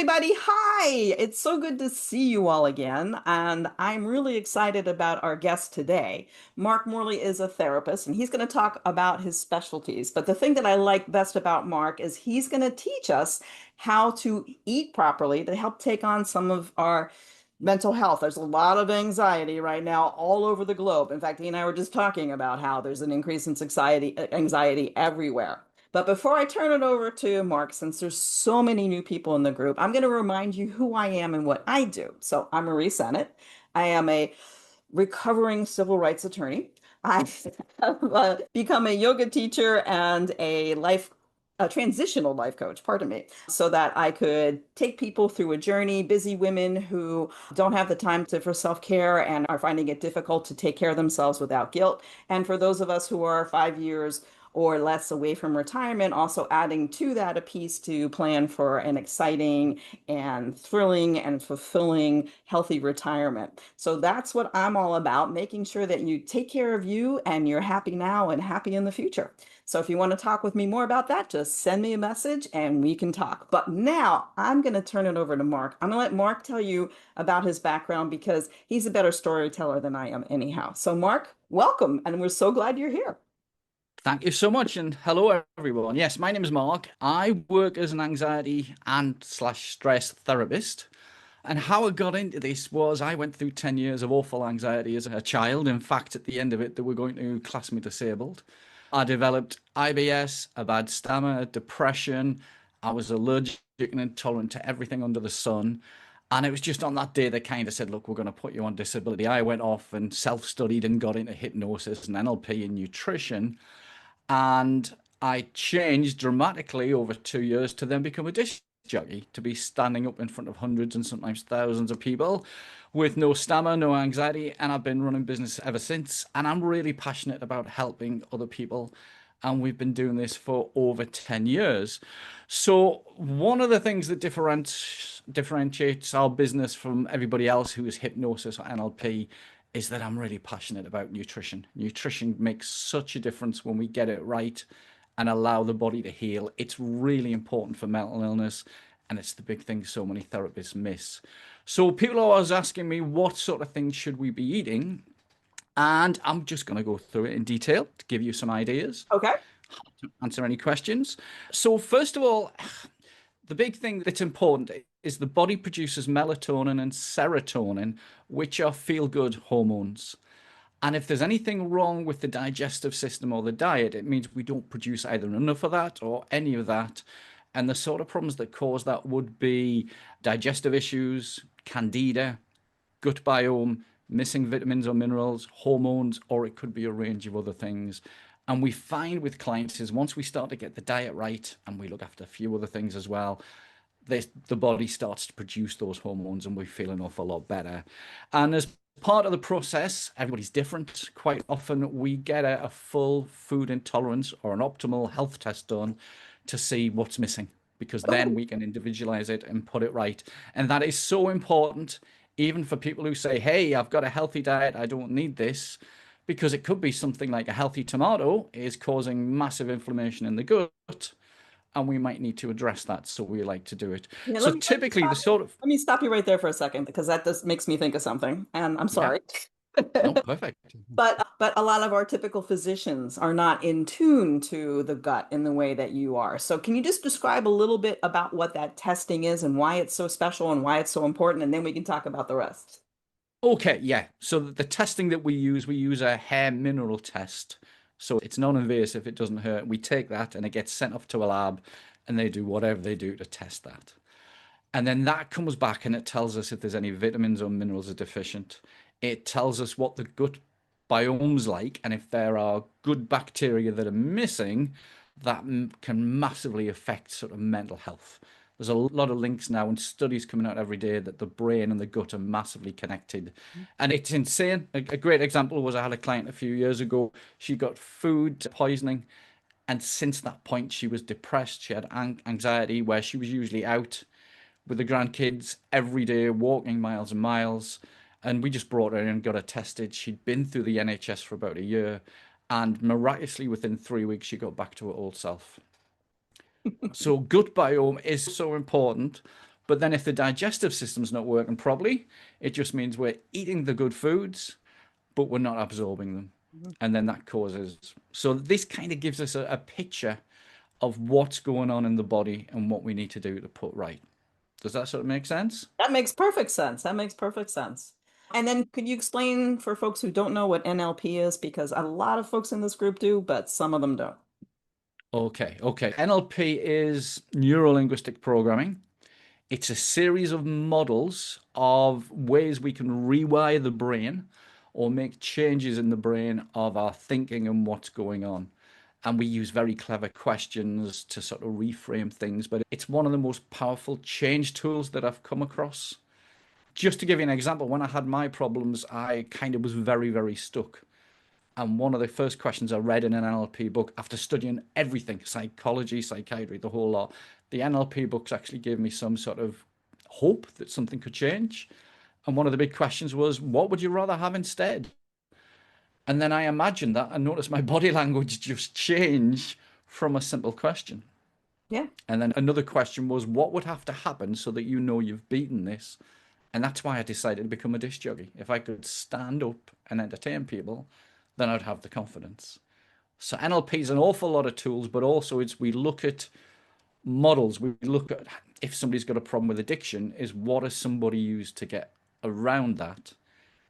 everybody. Hi. It's so good to see you all again. And I'm really excited about our guest today. Mark Morley is a therapist and he's going to talk about his specialties. But the thing that I like best about Mark is he's going to teach us how to eat properly to help take on some of our mental health. There's a lot of anxiety right now all over the globe. In fact, he and I were just talking about how there's an increase in anxiety everywhere. But before I turn it over to Mark, since there's so many new people in the group, I'm going to remind you who I am and what I do. So I'm Marie Sennett. I am a recovering civil rights attorney. I have become a yoga teacher and a transitional life coach, pardon me, so that I could take people through a journey, busy women who don't have the time for self-care and are finding it difficult to take care of themselves without guilt. And for those of us who are 5 years or less away from retirement, also adding to that a piece to plan for an exciting and thrilling and fulfilling healthy retirement. So that's what I'm all about, making sure that you take care of you and you're happy now and happy in the future. So if you want to talk with me more about that, just send me a message and we can talk. But now I'm going to turn it over to Mark. I'm going to let Mark tell you about his background because he's a better storyteller than I am anyhow. So Mark, welcome, and we're so glad you're here. Thank you so much, and hello everyone. Yes, my name is Mark. I work as an anxiety and slash stress therapist. And how I got into this was I went through 10 years of awful anxiety as a child. In fact, at the end of it, they were going to class me disabled. I developed IBS, a bad stammer, depression. I was allergic and intolerant to everything under the sun. And it was just on that day they kind of said, look, we're going to put you on disability. I went off and self-studied and got into hypnosis and NLP and nutrition. And I changed dramatically over 2 years to then become a disc jockey, to be standing up in front of hundreds and sometimes thousands of people with no stammer, no anxiety. And I've been running business ever since. And I'm really passionate about helping other people. And we've been doing this for over 10 years. So one of the things that differentiates our business from everybody else who is hypnosis or NLP is that I'm really passionate about nutrition. Nutrition makes such a difference when we get it right and allow the body to heal. It's really important for mental illness, and it's the big thing so many therapists miss. So people are always asking me, what sort of things should we be eating? And I'm just going to go through it in detail to give you some ideas, Okay. answer any questions. So first of all, the big thing that's important is the body produces melatonin and serotonin, which are feel-good hormones. And if there's anything wrong with the digestive system or the diet, it means we don't produce either enough of that or any of that. And the sort of problems that cause that would be digestive issues, candida, gut biome, missing vitamins or minerals, hormones, or it could be a range of other things. And we find with clients is once we start to get the diet right, and we look after a few other things as well, the body starts to produce those hormones and we feel an awful lot better. And as part of the process, everybody's different. Quite often we get a full food intolerance or an optimal health test done to see what's missing, because then we can individualize it and put it right. And that is so important, even for people who say, hey, I've got a healthy diet, I don't need this, because it could be something like a healthy tomato is causing massive inflammation in the gut, and we might need to address that. So we like to do it. Yeah, So typically the sort of, let me stop you right there for a second because that just makes me think of something, and I'm yeah, sorry. no, perfect. But a lot of our typical physicians are not in tune to the gut in the way that you are. So can you just describe a little bit about what that testing is and why it's so special and why it's so important, and then we can talk about the rest. Okay, yeah. So the testing that we use a hair mineral test. So it's non-invasive, it doesn't hurt. We take that and it gets sent off to a lab and they do whatever they do to test that. And then that comes back and it tells us if there's any vitamins or minerals are deficient. It tells us what the gut biome's like, and if there are good bacteria that are missing, that can massively affect sort of mental health. There's a lot of links now and studies coming out every day that the brain and the gut are massively connected. And it's insane. A great example was I had a client a few years ago. She got food poisoning. And since that point, she was depressed. She had anxiety where she was usually out with the grandkids every day, walking miles and miles. And we just brought her in and got her tested. She'd been through the NHS for about a year. And miraculously, within 3 weeks, she got back to her old self. So gut biome is so important. But then if the digestive system's not working properly, it just means we're eating the good foods, but we're not absorbing them. Mhm. And then that causes. So this kind of gives us a picture of what's going on in the body and what we need to do to put right. Does that sort of make sense? That makes perfect sense. That makes perfect sense. And then could you explain for folks who don't know what NLP is? Because a lot of folks in this group do, but some of them don't. Okay. NLP is neuro linguistic programming. It's a series of models of ways we can rewire the brain or make changes in the brain of our thinking and what's going on. And we use very clever questions to sort of reframe things, but it's one of the most powerful change tools that I've come across. Just to give you an example, when I had my problems, I kind of was very stuck. And one of the first questions I read in an NLP book after studying everything, psychology, psychiatry, the whole lot, the NLP books actually gave me some sort of hope that something could change. And one of the big questions was, what would you rather have instead? And then I imagined that and noticed my body language just change from a simple question. Yeah. And then another question was, what would have to happen so that you know you've beaten this? And that's why I decided to become a disc jockey. If I could stand up and entertain people, then I'd have the confidence. So NLP is an awful lot of tools, but also it's we look at models. We look at if somebody's got a problem with addiction, is what has somebody used to get around that?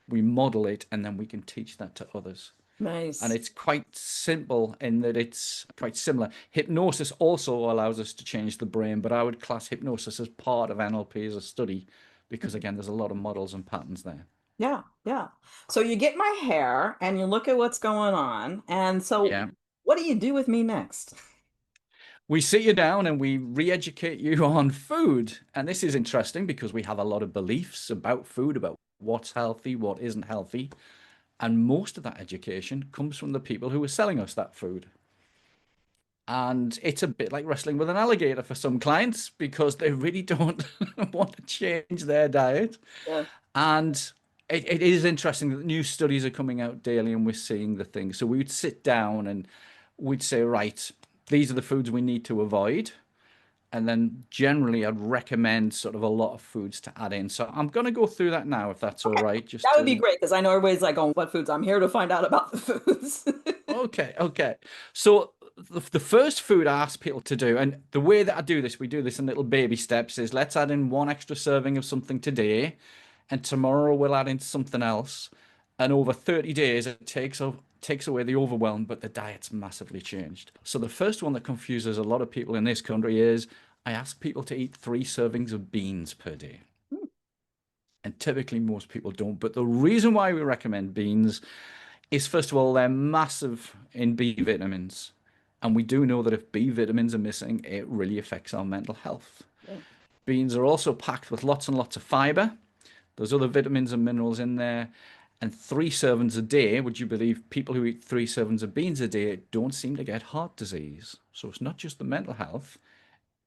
We model it and then we can teach that to others. And Nice. it's quite simple in that it's quite similar. Hypnosis also allows us to change the brain, but I would class hypnosis as part of NLP as a study because, again, there's a lot of models and patterns there. Yeah, yeah. So you get my hair and you look at what's going on. And so Yeah. what do you do with me next? We sit you down and we re-educate you on food. And this is interesting because we have a lot of beliefs about food, about what's healthy, what isn't healthy. And most of that education comes from the people who are selling us that food. And it's a bit like wrestling with an alligator for some clients because they really don't want to change their diet. Yeah. And it is interesting that new studies are coming out daily and we're seeing the things. So we'd sit down and we'd say, right, these are the foods we need to avoid. And then generally, I'd recommend sort of a lot of foods to add in. So I'm going to go through that now, if that's all Okay. right. Just That would be to great because I know everybody's like, oh, what foods? I'm here to find out about the foods. okay. So the first food I ask people to do, and the way that I do this, we do this in little baby steps, is let's add in one extra serving of something today, and tomorrow we'll add in something else. And over 30 days, it takes away the overwhelm, but the diet's massively changed. So the first one that confuses a lot of people in this country is I ask people to eat 3 servings of beans per day. And typically most people don't. But the reason why we recommend beans is first of all, they're massive in B vitamins. And we do know that if B vitamins are missing, it really affects our mental health. Yeah. Beans are also packed with lots and lots of fiber. There's other vitamins and minerals in there. And 3 servings a day, would you believe people who eat 3 servings of beans a day don't seem to get heart disease? So it's not just the mental health,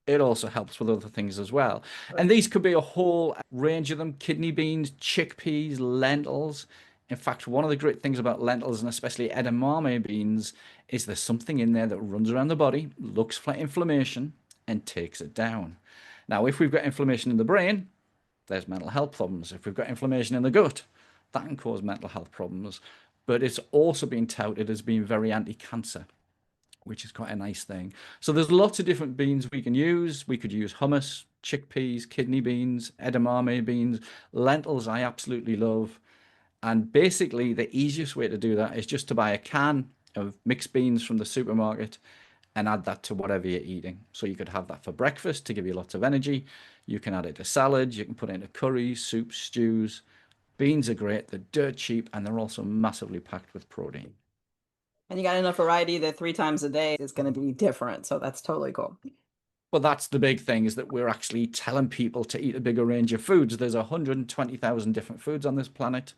it also helps with other things as well. Right. And these could be a whole range of them: kidney beans, chickpeas, lentils. In fact, one of the great things about lentils and especially edamame beans is there's something in there that runs around the body, looks for inflammation, and takes it down. Now, if we've got inflammation in the brain, there's mental health problems. If we've got inflammation in the gut, that can cause mental health problems. But it's also been touted as being very anti-cancer, which is quite a nice thing. So there's lots of different beans we can use. We could use hummus, chickpeas, kidney beans, edamame beans, lentils I absolutely love. And basically the easiest way to do that is just to buy a can of mixed beans from the supermarket and add that to whatever you're eating. So you could have that for breakfast to give you lots of energy. You can add it to salads, you can put it into curries, soups, stews. Beans are great, they're dirt cheap, and they're also massively packed with protein. And you got enough variety that 3 times a day is going to be different. So that's totally cool. But that's the big thing is that we're actually telling people to eat a bigger range of foods. There's 120,000 different foods on this planet,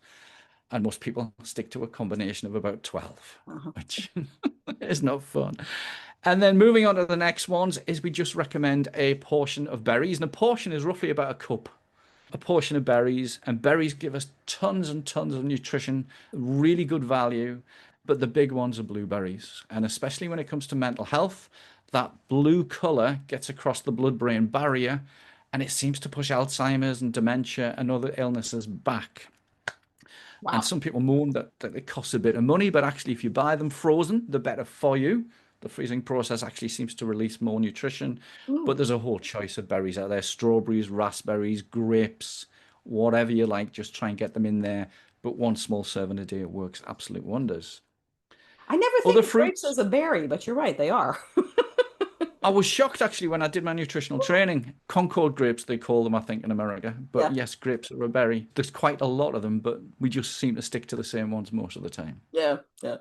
and most people stick to a combination of about 12, Uh-huh. which is not fun. And then moving on to the next ones is we just recommend a portion of berries. And a portion is roughly about a cup, a portion of berries. And berries give us tons and tons of nutrition, really good value. But the big ones are blueberries. And especially when it comes to mental health, that blue color gets across the blood-brain barrier and it seems to push Alzheimer's and dementia and other illnesses back. And Wow. some people moan that it costs a bit of money, but actually, if you buy them frozen, they're better for you. The freezing process actually seems to release more nutrition. But Ooh. there's a whole choice of berries out there: strawberries, raspberries, grapes, whatever you like. Just try and get them in there. But one small serving a day, it works absolute wonders. I never think Other of grapes fruits. as a berry, but you're right, they are. I was shocked actually when I did my nutritional training. Concord grapes, they call them, I think, in America. But Yeah, yes, grapes are a berry. There's quite a lot of them, but we just seem to stick to the same ones most of the time. yeah, yeah.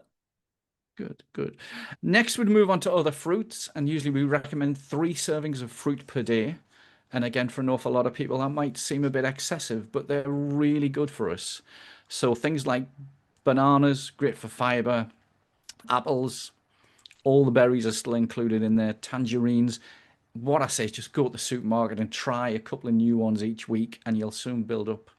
Good, good. Next, we'd move on to other fruits, and usually we recommend 3 servings of fruit per day. And again, for an awful lot of people, that might seem a bit excessive, but they're really good for us. So things like bananas, great for fiber, apples, all the berries are still included in there, tangerines. What I say is just go to the supermarket and try a couple of new ones each week, and you'll soon build up,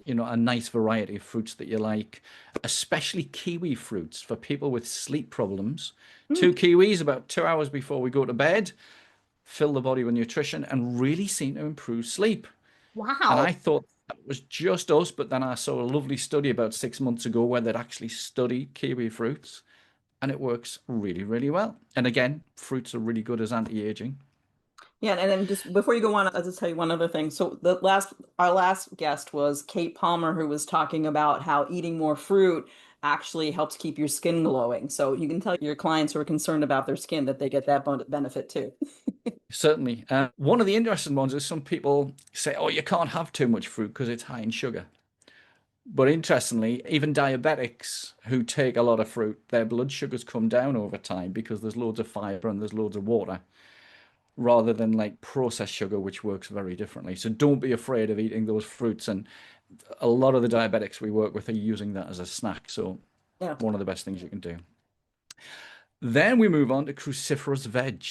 a nice variety of fruits that you like, especially kiwi fruits for people with sleep problems. Hmm. 2 kiwis about 2 hours before we go to bed, fill the body with nutrition and really seem to improve sleep. And Wow. I thought that was just us, but then I saw a lovely study about 6 months ago where they'd actually studied kiwi fruits, and it works really, really well. And again, fruits are really good as anti-aging. Yeah, and then just before you go on, I'll just tell you one other thing. So our last guest was Kate Palmer, who was talking about how eating more fruit actually helps keep your skin glowing. So you can tell your clients who are concerned about their skin that they get that benefit too. Certainly. One of the interesting ones is some people say, oh, you can't have too much fruit because it's high in sugar. But interestingly, even diabetics who take a lot of fruit, their blood sugars come down over time because there's loads of fiber and there's loads of water, rather than like processed sugar, which works very differently. So don't be afraid of eating those fruits. And a lot of the diabetics we work with are using that as a snack. So Yeah. one of the best things you can do. Then we move on to cruciferous veg.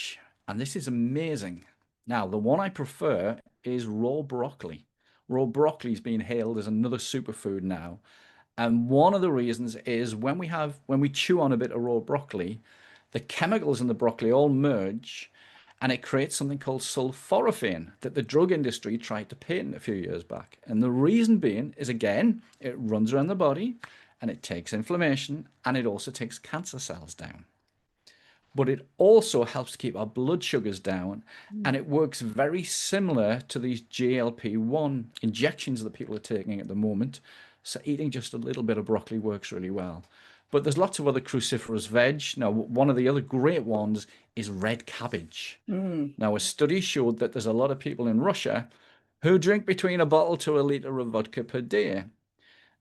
And this is amazing. Now, the one I prefer is raw broccoli. Raw broccoli is being hailed as another superfood now. And one of the reasons is when we chew on a bit of raw broccoli, the chemicals in the broccoli all merge and it creates something called sulforaphane that the drug industry tried to patent a few years back. And the reason being is again, it runs around the body and it takes inflammation and it also takes cancer cells down, but it also helps keep our blood sugars down. And it works very similar to these GLP-1 injections that people are taking at the moment. So eating just a little bit of broccoli works really well. But there's lots of other cruciferous veg. Now, one of the other great ones is red cabbage. Mm. Now, a study showed that there's a lot of people in Russia who drink between a bottle to a liter of vodka per day.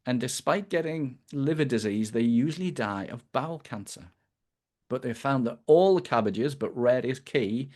And despite getting liver disease, they usually die of bowel cancer. But they found that all the cabbages, but red is key,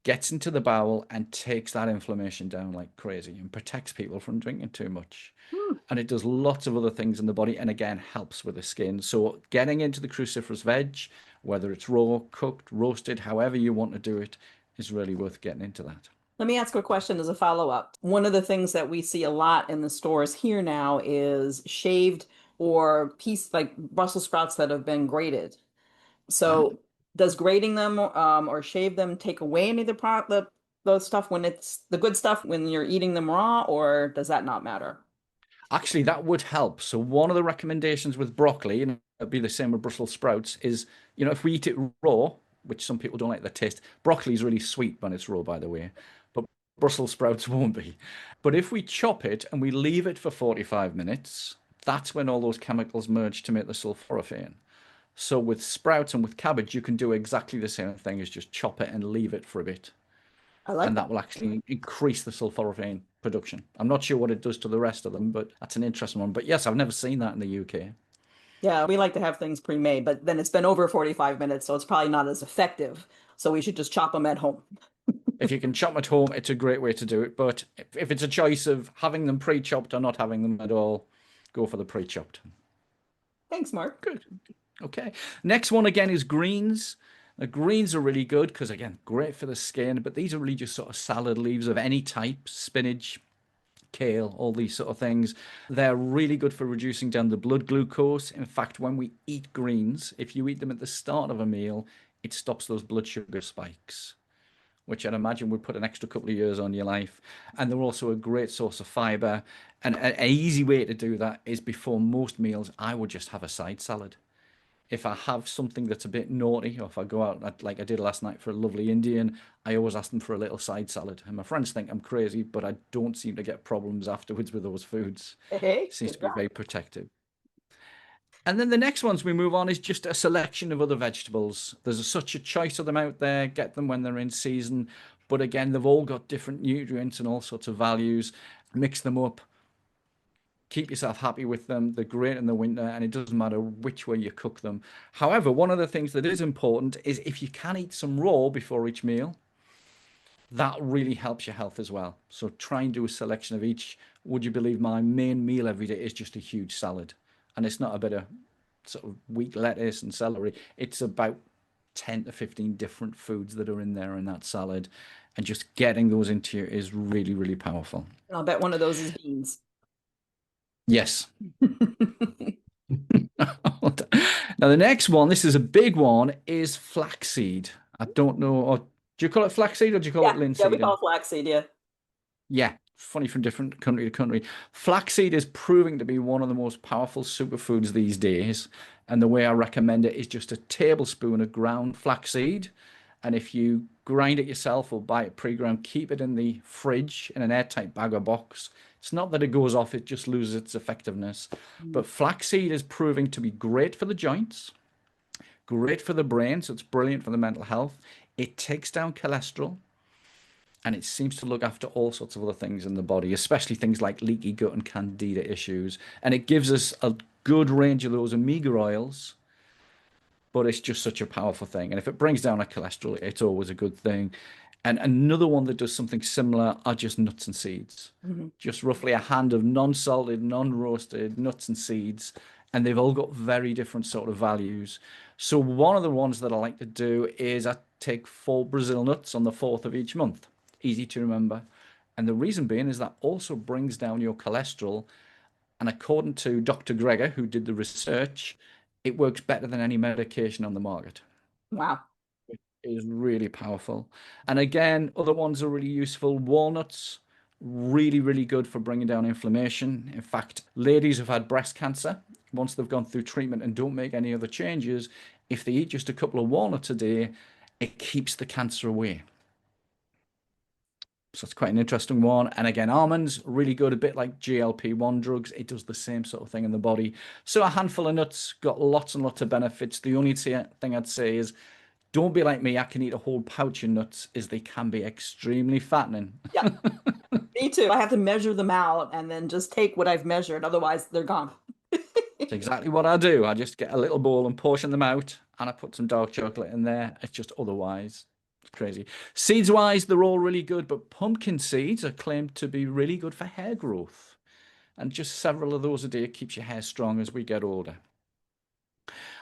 gets into the bowel and takes that inflammation down like crazy and protects people from drinking too much. Hmm. And it does lots of other things in the body and again helps with the skin. So getting into the cruciferous veg, whether it's raw, cooked, roasted, however you want to do it, is really worth getting into that. Let me ask a question as a follow-up. One of the things that we see a lot in the stores here now is shaved or piece like Brussels sprouts that have been grated. Ah, So does grating them or shave them take away any of the stuff when it's the good stuff when you're eating them raw, or does that not matter? actually, that would help. So one of the recommendations with broccoli, and it'd be the same with Brussels sprouts, is, if we eat it raw, which some people don't like the taste, broccoli is really sweet when it's raw, by the way, but Brussels sprouts won't be. But if we chop it and we leave it for 45 minutes, that's when all those chemicals merge to make the sulforaphane. So with sprouts and with cabbage, you can do exactly the same thing as just chop it and leave it for a bit, I like and that. that will actually increase the sulforaphane production. I'm not sure what it does to the rest of them, but that's an interesting one. But yes, I've never seen that in the UK. Yeah, we like to have things pre-made, but then it's been over 45 minutes, so it's probably not as effective. So we should just chop them at home. If you can chop at home, it's a great way to do it. But if it's a choice of having them pre-chopped or not having them at all, go for the pre-chopped. Thanks, Mark. Good. Okay. Next one again is greens. The greens are really good because again, great for the skin, but these are really just sort of salad leaves of any type, spinach, kale, all these sort of things. They're really good for reducing down the blood glucose. In fact, when we eat greens, if you eat them at the start of a meal, it stops those blood sugar spikes. which I'd imagine would put an extra couple of years on your life. And they're also a great source of fiber. And an easy way to do that is before most meals, I would just have a side salad. If I have something that's a bit naughty, or if I go out like I did last night for a lovely Indian, I always ask them for a little side salad. And my friends think I'm crazy, but I don't seem to get problems afterwards with those foods. Hey, Seems good to be job. very protective. And then the next ones we move on is just a selection of other vegetables. There's such a choice of them out there. Get them when they're in season. But again, they've all got different nutrients and all sorts of values. Mix them up. Keep yourself happy with them. They're great in the winter, and it doesn't matter which way you cook them. However, one of the things that is important is if you can eat some raw before each meal, that really helps your health as well. So try and do a selection of each. Would you believe my main meal every day is just a huge salad? And it's not a bit of sort of weak lettuce and celery. It's about 10 to 15 different foods that are in there in that salad. And just getting those into you is really, really powerful. And I'll bet one of those is beans. Yes. Now, the next one, this is a big one, is flaxseed. I don't know, or do you call it flaxseed or do you call it Yeah, yeah, we linseed? call it flaxseed, yeah. Yeah, funny from different country to country. Flaxseed is proving to be one of the most powerful superfoods these days. And the way I recommend it is just a tablespoon of ground flaxseed. And if you grind it yourself or buy it pre-ground, keep it in the fridge in an airtight bag or box. It's not that it goes off, it just loses its effectiveness. Mm. But flaxseed is proving to be great for the joints, great for the brain, so it's brilliant for the mental health. It takes down cholesterol and it seems to look after all sorts of other things in the body, especially things like leaky gut and candida issues. And it gives us a good range of those omega oils, but it's just such a powerful thing. And if it brings down our cholesterol, it's always a good thing. And another one that does something similar are just nuts and seeds. Mhm. Just roughly a hand of non-salted, non-roasted nuts and seeds, and they've all got very different sort of values. So one of the ones that I like to do is I take 4 Brazil nuts on the 4th of each month. Easy to remember. And the reason being is that also brings down your cholesterol. And according to Dr. Greger, who did the research, it works better than any medication on the market. Wow. It is really powerful. And again, other ones are really useful. Walnuts, really, really good for bringing down inflammation. In fact, ladies who've had breast cancer, once they've gone through treatment and don't make any other changes, if they eat just a couple of walnuts a day, it keeps the cancer away. So it's quite an interesting one. And again, almonds, really good, a bit like GLP-1 drugs. It does the same sort of thing in the body. So a handful of nuts got lots and lots of benefits. The only thing I'd say is don't be like me. I can eat a whole pouch of nuts, as they can be extremely fattening. Yeah, me too. I have to measure them out and then just take what I've measured. Otherwise, they're gone. It's exactly what I do. I just get a little bowl and portion them out, and I put some dark chocolate in there. It's just otherwise. It's crazy. Seeds wise, they're all really good, but pumpkin seeds are claimed to be really good for hair growth. And just several of those a day keeps your hair strong as we get older.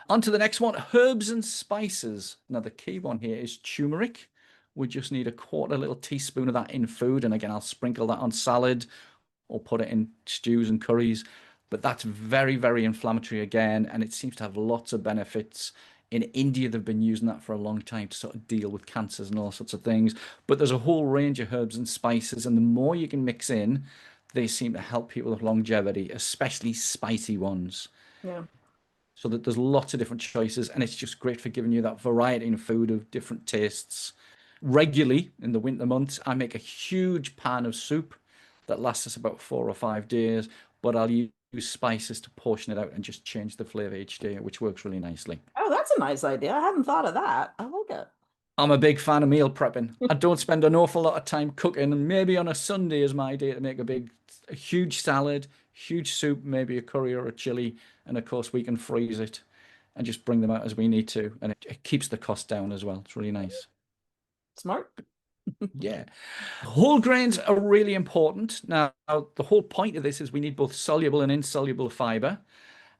On to the next one, herbs and spices. Now, the key one here is turmeric. We just need a quarter little teaspoon of that in food. And again, I'll sprinkle that on salad or put it in stews and curries. But that's very, very inflammatory again. And it seems to have lots of benefits. In India, they've been using that for a long time to sort of deal with cancers and all sorts of things. But there's a whole range of herbs and spices. And the more you can mix in, they seem to help people with longevity, especially spicy ones. Yeah. So that there's lots of different choices, and it's just great for giving you that variety in food of different tastes. Regularly in the winter months, I make a huge pan of soup that lasts us about 4 or 5 days, but I'll use spices to portion it out and just change the flavor each day, which works really nicely. Oh, that's a nice idea. I hadn't thought of that. I like it. I'm a big fan of meal prepping. I don't spend an awful lot of time cooking, and maybe on a Sunday is my day to make a huge salad, huge soup, maybe a curry or a chili, and of course we can freeze it and just bring them out as we need to, and it keeps the cost down as well. It's really nice. Smart. Yeah. Whole grains are really important. Now, the whole point of this is we need both soluble and insoluble fiber.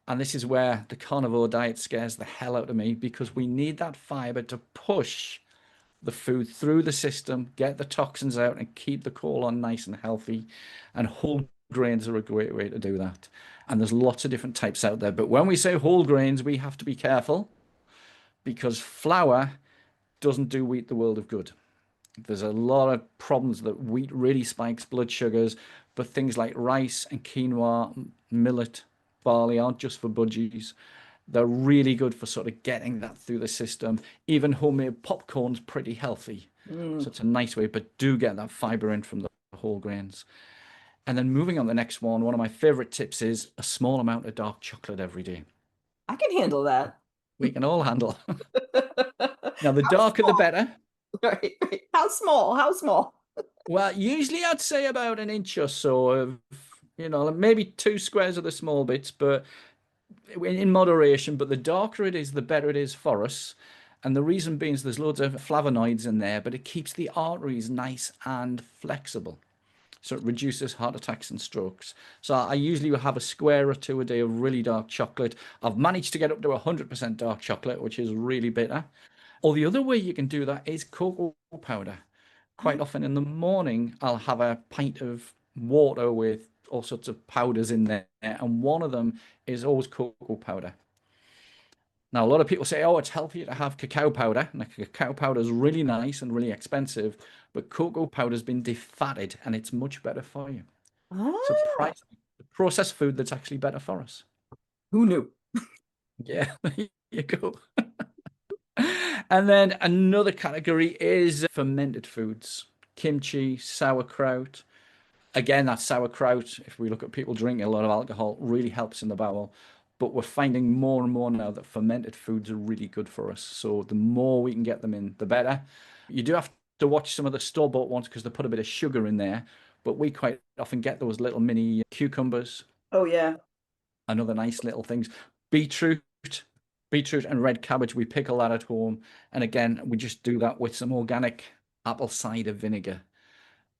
And this is where the carnivore diet scares the hell out of me because we need that fiber to push the food through the system, get the toxins out, and keep the colon nice and healthy. And whole grains are a great way to do that. And there's lots of different types out there. But when we say whole grains, we have to be careful because flour doesn't do wheat the world of good. There's a lot of problems that wheat really spikes blood sugars, but things like rice and quinoa, millet, barley aren't just for budgies. They're really good for sort of getting that through the system. Even homemade popcorn's pretty healthy. Mm. So it's a nice way, but do get that fiber in from the whole grains. And then moving on to the next one of my favorite tips is a small amount of dark chocolate every day. I can handle that. We can all handle. Now, the How darker the small? better. Right, right. How small? How small? Well, usually I'd say about an inch or so of, like maybe two squares of the small bits, but in moderation. But the darker it is, the better it is for us. And the reason being is there's loads of flavonoids in there, but it keeps the arteries nice and flexible. So it reduces heart attacks and strokes. So I usually will have a square or two a day of really dark chocolate. I've managed to get up to 100% dark chocolate, which is really bitter. Or the other way you can do that is cocoa powder. Oh, Quite often in the morning, I'll have a pint of water with all sorts of powders in there, and one of them is always cocoa powder. Now, a lot of people say, oh, it's healthier to have cacao powder. And the cacao powder is really nice and really expensive, but cocoa powder has been defatted and it's much better for you. ah, Surprisingly, the processed food that's actually better for us. who knew? Yeah, there you go. And then another category is fermented foods, kimchi, sauerkraut. Again, that sauerkraut, if we look at people drinking a lot of alcohol, really helps in the bowel. But we're finding more and more now that fermented foods are really good for us. So the more we can get them in, the better. You do have to watch some of the store-bought ones because they put a bit of sugar in there. But we quite often get those little mini cucumbers Oh yeah. and other nice little things. Beetroot, beetroot and red cabbage, we pickle that at home. And again, we just do that with some organic apple cider vinegar.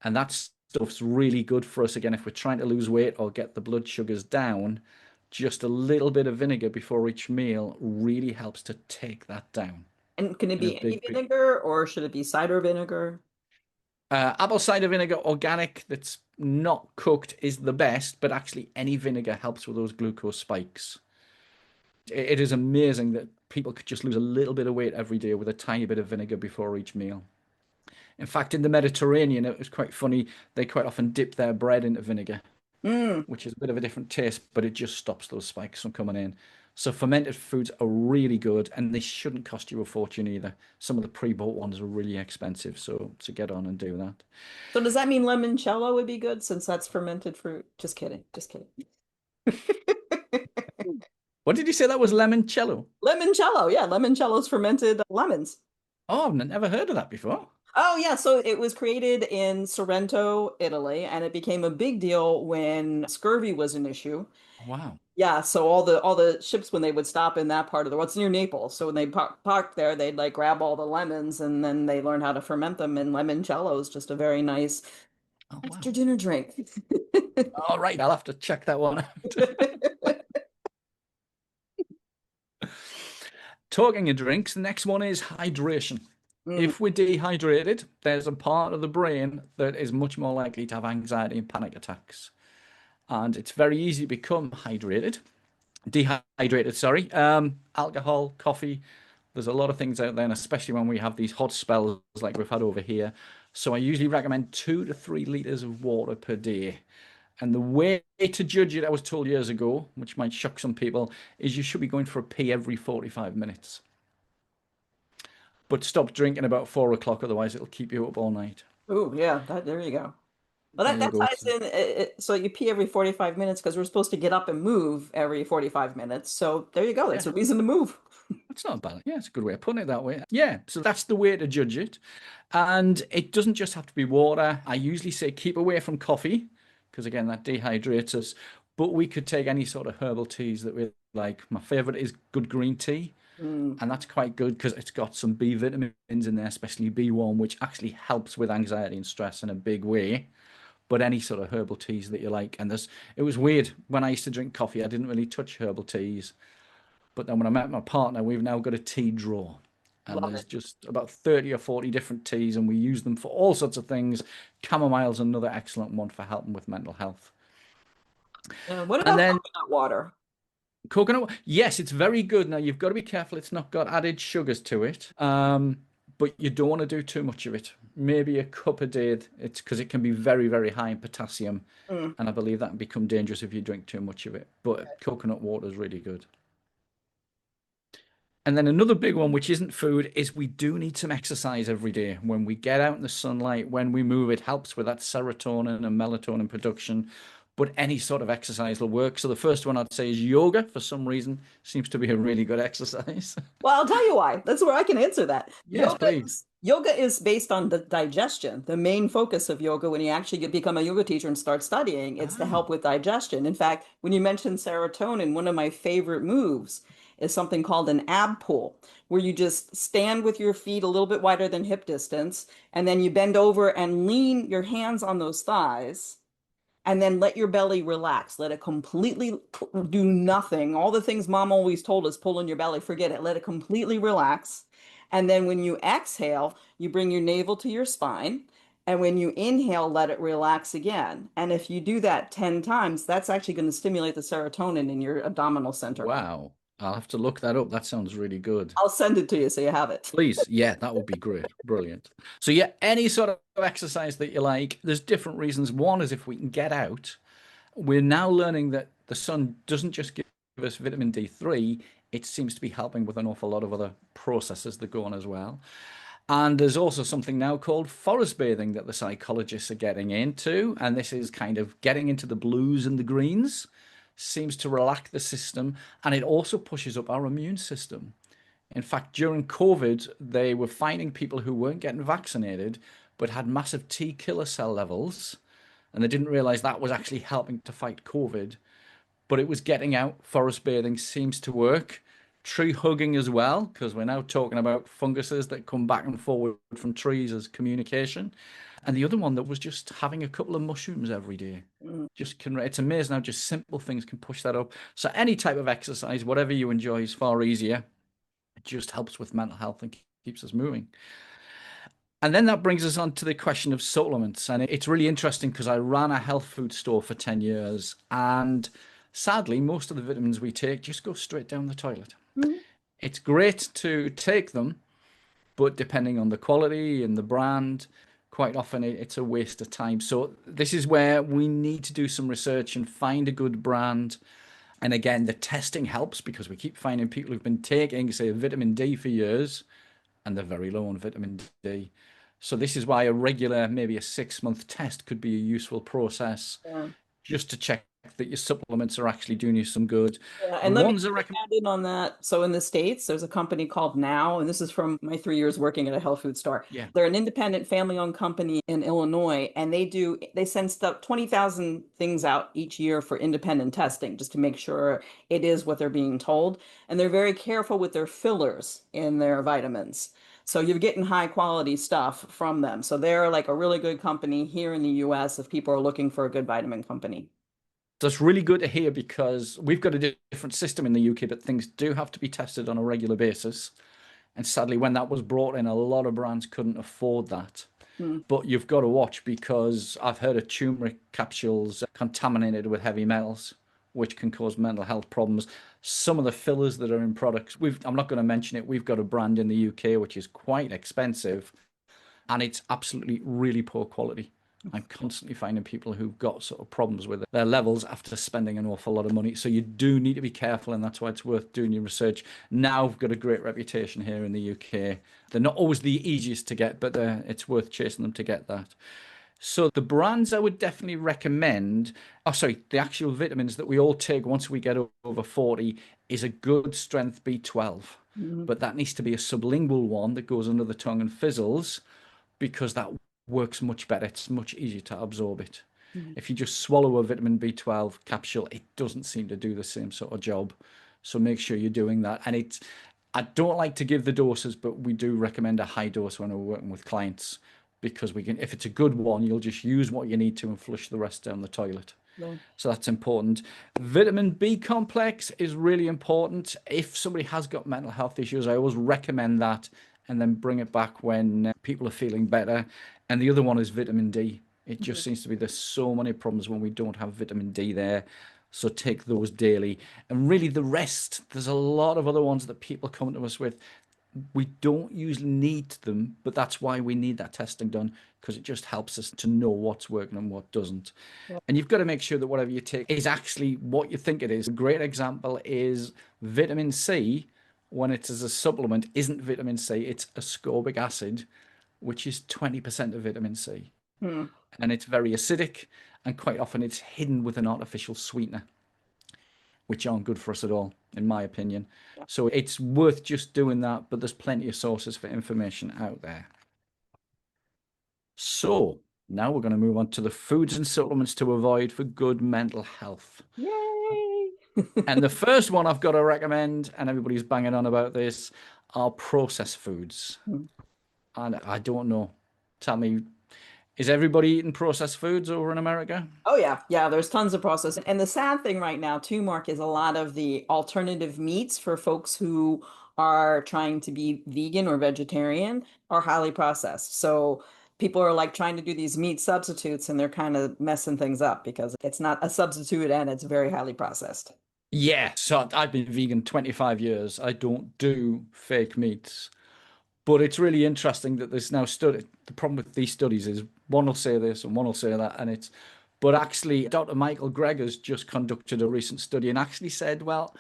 And that stuff's really good for us again if we're trying to lose weight or get the blood sugars down. Just a little bit of vinegar before each meal really helps to take that down And can it in a be any big, big. vinegar or should it be cider vinegar? Apple cider vinegar, organic, that's not cooked, is the best, but actually any vinegar helps with those glucose spikes. It is amazing that people could just lose a little bit of weight every day with a tiny bit of vinegar before each meal. In fact, in the Mediterranean, it was quite funny. They quite often dip their bread into vinegar, Mm. which is a bit of a different taste, but it just stops those spikes from coming in. So fermented foods are really good, and they shouldn't cost you a fortune either. Some of the pre-bought ones are really expensive, so to get on and do that. So does that mean limoncello would be good since that's fermented fruit? Just kidding. Just kidding. What did you say that was limoncello? Limoncello, yeah, limoncello's fermented lemons. Oh, I've never heard of that before. Oh yeah, so it was created in Sorrento, Italy, and it became a big deal when scurvy was an issue. Wow. Yeah, so all the ships when they would stop in that part of the world, it's near Naples. So when they parked there, they'd like grab all the lemons and then they learned how to ferment them. And limoncello is just a very nice Oh, after wow. dinner drink. All right, I'll have to check that one out. Talking of drinks, the next one is hydration. Mm. If we're dehydrated, there's a part of the brain that is much more likely to have anxiety and panic attacks. And it's very easy to become dehydrated, sorry. Alcohol, coffee, there's a lot of things out there, and especially when we have these hot spells like we've had over here. So I usually recommend 2 to 3 liters of water per day. And the way to judge it, I was told years ago, which might shock some people, is you should be going for a pee every 45 minutes. But stop drinking about 4 o'clock, otherwise it'll keep you up all night. Oh yeah, there you go. Well, There you that go. ties in. So you pee every 45 minutes because we're supposed to get up and move every 45 minutes. So there you go. That's Yeah, a reason to move. that's not bad. Yeah, it's a good way of putting it that way. Yeah, so that's the way to judge it. And it doesn't just have to be water. I usually say keep away from coffee because, again, that dehydrates us. But we could take any sort of herbal teas that we like. My favorite is good green tea. Mm, And that's quite good because it's got some B vitamins in there, especially B1, which actually helps with anxiety and stress in a big way. But any sort of herbal teas that you like. And it was weird when I used to drink coffee, I didn't really touch herbal teas. But then when I met my partner, we've now got a tea drawer. And love there's it. just about 30 or 40 different teas, and we use them for all sorts of things. Chamomile's another excellent one for helping with mental health. What And about then coconut water? coconut, yes, it's very good. Now you've got to be careful; it's not got added sugars to it. but you don't want to do too much of it. Maybe a cup a day. It's because it can be very, very high in potassium, Mm. and I believe that can become dangerous if you drink too much of it. But coconut water is really good. And then another big one, which isn't food, is we do need some exercise every day. When we get out in the sunlight, when we move, it helps with that serotonin and melatonin production. But any sort of exercise will work. So the first one I'd say is yoga. For some reason, seems to be a really good exercise. Well, I'll tell you why. That's where I can answer that. Yes, please. Yoga is based on the digestion. The main focus of yoga, when you actually become a yoga teacher and start studying, it's to help Ah, with digestion. In fact, when you mentioned serotonin, one of my favorite moves is something called an ab pull, where you just stand with your feet a little bit wider than hip distance, and then you bend over and lean your hands on those thighs and then let your belly relax. Let it completely do nothing. All the things mom always told us, pull in your belly, forget it. Let it completely relax. And then when you exhale, you bring your navel to your spine. And when you inhale, let it relax again. And if you do that 10 times, that's actually going to stimulate the serotonin in your abdominal center. wow. I'll have to look that up. That sounds really good. I'll send it to you so you have it. Please, yeah, that would be great. Brilliant. So, yeah, any sort of exercise that you like, there's different reasons. One is if we can get out. We're now learning that the sun doesn't just give us vitamin D3, it seems to be helping with an awful lot of other processes that go on as well. And there's also something now called forest bathing that the psychologists are getting into. And this is kind of getting into the blues and the greens, seems to relax the system. And it also pushes up our immune system. In fact, during COVID, they were finding people who weren't getting vaccinated but had massive T killer cell levels. And they didn't realize that was actually helping to fight COVID. But it was getting out. Forest bathing seems to work. Tree hugging as well, because we're now talking about funguses that come back and forward from trees as communication. And the other one that was just having a couple of mushrooms every day. Mm. Just can, it's amazing how just simple things can push that up. So any type of exercise, whatever you enjoy, is far easier. It just helps with mental health and keeps us moving. And then that brings us on to the question of supplements. And it's really interesting because I ran a health food store for 10 years. And sadly, most of the vitamins we take just go straight down the toilet. Mm. It's great to take them, but depending on the quality and the brand, quite often it's a waste of time. So this is where we need to do some research and find a good brand. And again, the testing helps because we keep finding people who've been taking, say, vitamin D for years and they're very low on vitamin D. So this is why a regular, maybe a 6 month test could be a useful process Yeah. just to check that your supplements are actually doing you some good. Yeah, The and let me ones I recommend, add in on that. So in the States, there's a company called Now, and this is from my 3 years working at a health food store. yeah, They're an independent family-owned company in Illinois, and they send stuff 20,000 things out each year for independent testing, just to make sure it is what they're being told. And they're very careful with their fillers in their vitamins. So you're getting high quality stuff from them. So they're like a really good company here in the US if people are looking for a good vitamin company. that's really good to hear because we've got a different system in the UK, but things do have to be tested on a regular basis. And sadly, when that was brought in, a lot of brands couldn't afford that. Mm. But you've got to watch because I've heard of turmeric capsules contaminated with heavy metals, which can cause mental health problems. Some of the fillers that are in products, I'm not going to mention it. We've got a brand in the UK which is quite expensive, and it's absolutely really poor quality. I'm constantly finding people who've got sort of problems with their levels after spending an awful lot of money. So you do need to be careful, and that's why it's worth doing your research. Now we've got a great reputation here in the UK. They're not always the easiest to get, but it's worth chasing them to get that. So the brands I would definitely recommend, oh sorry, the actual vitamins that we all take once we get over 40 is a good strength B12. Mhm. But that needs to be a sublingual one that goes under the tongue and fizzles because that works much better. It's much easier to absorb it. Mhm. If you just swallow a vitamin B12 capsule, it doesn't seem to do the same sort of job. So make sure you're doing that. And I don't like to give the doses, but we do recommend a high dose when we're working with clients because we can, if it's a good one, you'll just use what you need to and flush the rest down the toilet. Yeah. So that's important. Vitamin B complex is really important. If somebody has got mental health issues, I always recommend that and then bring it back when people are feeling better. And the other one is vitamin D. It just Mhm. seems to be there's so many problems when we don't have vitamin D there. So take those daily. And really the rest, there's a lot of other ones that people come to us with. We don't usually need them, but that's why we need that testing done because it just helps us to know what's working and what doesn't. Yeah. And you've got to make sure that whatever you take is actually what you think it is. A great example is vitamin C, when it's as a supplement, isn't vitamin C, it's ascorbic acid, which is 20% of vitamin C. Hmm. And it's very acidic, and quite often it's hidden with an artificial sweetener, which aren't good for us at all, in my opinion. Yeah. So it's worth just doing that, but there's plenty of sources for information out there. So now we're going to move on to the foods and supplements to avoid for good mental health. Yay! And the first one I've got to recommend, and everybody's banging on about this, are processed foods. And I don't know. Tell me, is everybody eating processed foods over in America? Oh yeah, yeah, there's tons of processed. And the sad thing right now too, Mark, is a lot of the alternative meats for folks who are trying to be vegan or vegetarian are highly processed. So people are like trying to do these meat substitutes and they're kind of messing things up because it's not a substitute and it's very highly processed. Yeah, so I've been vegan 25 years. I don't do fake meats. But it's really interesting that there's now study. The problem with these studies is one will say this and one will say that, and it's. But actually, Dr. Michael Greger's just conducted a recent study and actually said, well,